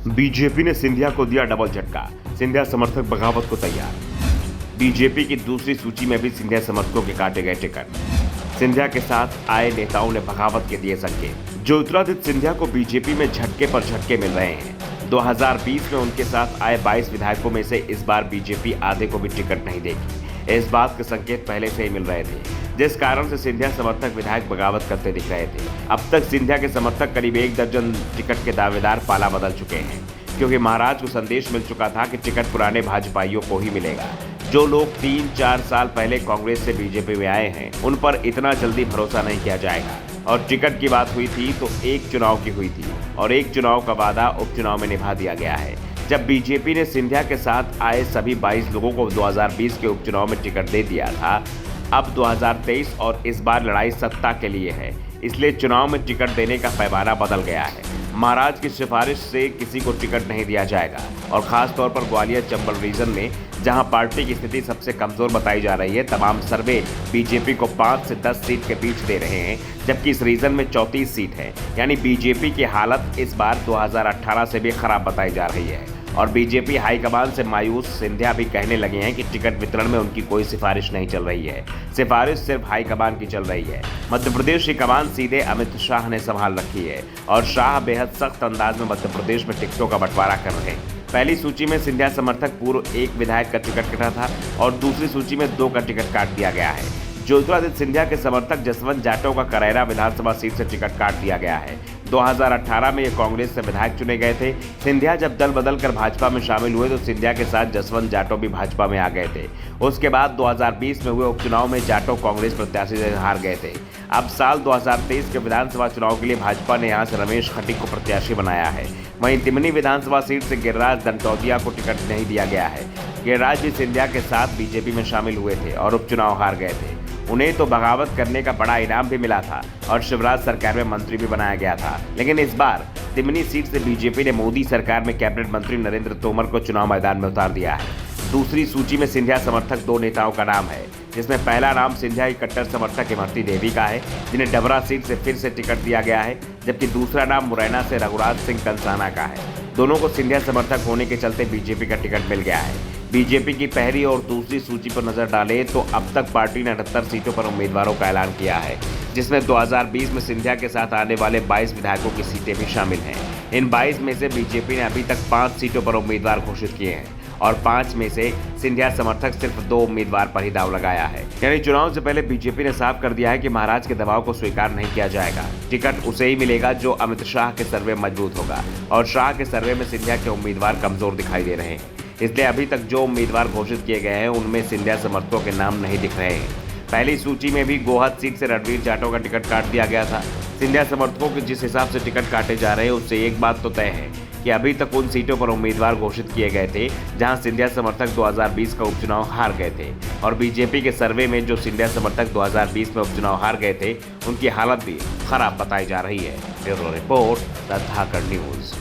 BJP ने सिंधिया को दिया डबल झटका, सिंधिया समर्थक बगावत को तैयार। बीजेपी की दूसरी सूची में भी सिंधिया समर्थकों के काटे गए टिकट। सिंधिया के साथ आए नेताओं ने बगावत के दिए संकेत। ज्योतिरादित्य सिंधिया को बीजेपी में झटके पर झटके मिल रहे हैं। 2020 में उनके साथ आए 22 विधायकों में से इस बार बीजेपी आधे को भी टिकट नहीं देगी। इस बात के संकेत पहले से ही मिल रहे थे, जिस कारण से सिंधिया समर्थक विधायक बगावत करते दिख रहे थे। अब तक सिंधिया के समर्थक करीब 1 दर्जन टिकट के दावेदार पाला बदल चुके हैं, क्योंकि महाराज को संदेश मिल चुका था कि टिकट पुराने भाजपाइयों को ही मिलेगा। जो लोग 3-4 साल पहले कांग्रेस से बीजेपी में आए हैं, उन पर इतना जल्दी भरोसा नहीं किया जाएगा। और टिकट की बात हुई थी तो एक चुनाव की हुई थी, और एक चुनाव का वादा उपचुनाव में निभा दिया गया है। जब बीजेपी ने सिंधिया के साथ आए सभी 22 लोगों को 2020 के उपचुनाव में टिकट दे दिया था, अब 2023 और इस बार लड़ाई सत्ता के लिए है, इसलिए चुनाव में टिकट देने का पैमाना बदल गया है। महाराज की सिफारिश से किसी को टिकट नहीं दिया जाएगा, और खास तौर पर ग्वालियर चंबल रीजन में, जहां पार्टी की स्थिति सबसे कमजोर बताई जा रही है, तमाम सर्वे बीजेपी को 5 से 10 सीट के बीच दे रहे हैं, जबकि इस रीजन में 34 सीट है। यानी बीजेपी की हालत इस बार 2018 से भी खराब बताई जा रही है। और बीजेपी हाईकमान से मायूस सिंधिया भी कहने लगे हैं कि टिकट वितरण में उनकी कोई सिफारिश नहीं चल रही है, सिफारिश सिर्फ हाईकमान की चल रही है। मध्य प्रदेश की कमान सीधे अमित शाह ने संभाल रखी है, और शाह बेहद सख्त अंदाज में मध्य प्रदेश में टिकटों का बंटवारा कर रहे हैं। पहली सूची में सिंधिया समर्थक पूर्व 1 विधायक का टिकट कटा था, और दूसरी सूची में 2 का टिकट काट दिया गया है। ज्योतिरादित्य सिंधिया के समर्थक जसवंत जाटव का करैरा विधानसभा सीट से टिकट काट दिया गया है। 2018 में ये कांग्रेस से विधायक चुने गए थे। सिंधिया जब दल बदल कर भाजपा में शामिल हुए तो सिंधिया के साथ जसवंत जाटव भी भाजपा में आ गए थे। उसके बाद 2020 में हुए उपचुनाव में जाटव कांग्रेस प्रत्याशी से हार गए थे। अब साल 2023 के विधानसभा चुनाव के लिए भाजपा ने यहाँ से रमेश खटीक को प्रत्याशी बनाया है। वहीं तिमनी विधानसभा सीट से गिरिराज दंतौतिया को टिकट नहीं दिया गया है। गिरिराज भी सिंधिया के साथ बीजेपी में शामिल हुए थे और उपचुनाव हार गए थे। उन्हें तो बगावत करने का बड़ा इनाम भी मिला था और शिवराज सरकार में मंत्री भी बनाया गया था। लेकिन इस बार तिमनी सीट से बीजेपी ने मोदी सरकार में कैबिनेट मंत्री नरेंद्र तोमर को चुनाव मैदान में उतार दिया है। दूसरी सूची में सिंधिया समर्थक 2 नेताओं का नाम है, जिसमें पहला नाम सिंधिया की कट्टर समर्थक इमरती देवी का है, जिन्हें डबरा सीट से फिर से टिकट दिया गया है, जबकि दूसरा नाम मुरैना से रघुराज सिंह कंसाना का है। दोनों को सिंधिया समर्थक होने के चलते बीजेपी का टिकट मिल गया है। बीजेपी की पहली और दूसरी सूची पर नजर डालें तो अब तक पार्टी ने 78 सीटों पर उम्मीदवारों का ऐलान किया है, जिसमें 2020 में सिंधिया के साथ आने वाले 22 विधायकों की सीटें भी शामिल हैं। इन 22 में से बीजेपी ने अभी तक 5 सीटों पर उम्मीदवार घोषित किए हैं, और 5 में से सिंधिया समर्थक सिर्फ 2 उम्मीदवार पर ही दांव लगाया है। यानी चुनाव से पहले बीजेपी ने साफ कर दिया है कि महाराज के दबाव को स्वीकार नहीं किया जाएगा। टिकट उसे ही मिलेगा जो अमित शाह के सर्वे मजबूत होगा, और शाह के सर्वे में सिंधिया के उम्मीदवार कमजोर दिखाई दे रहे हैं। इसलिए अभी तक जो उम्मीदवार घोषित किए गए हैं उनमें सिंधिया समर्थकों के नाम नहीं दिख रहे हैं। पहली सूची में भी गोहद सीट से रणवीर जाटव का टिकट काट दिया गया था। सिंधिया समर्थकों के जिस हिसाब से टिकट काटे जा रहे हैं उससे एक बात तो तय है कि अभी तक उन सीटों पर उम्मीदवार घोषित किए गए थे जहां सिंधिया समर्थक 2020 का उपचुनाव हार गए थे, और बीजेपी के सर्वे में जो सिंधिया समर्थक 2020 में उपचुनाव हार गए थे उनकी हालत भी खराब बताई जा रही है। Bureau report, the Dhakad news.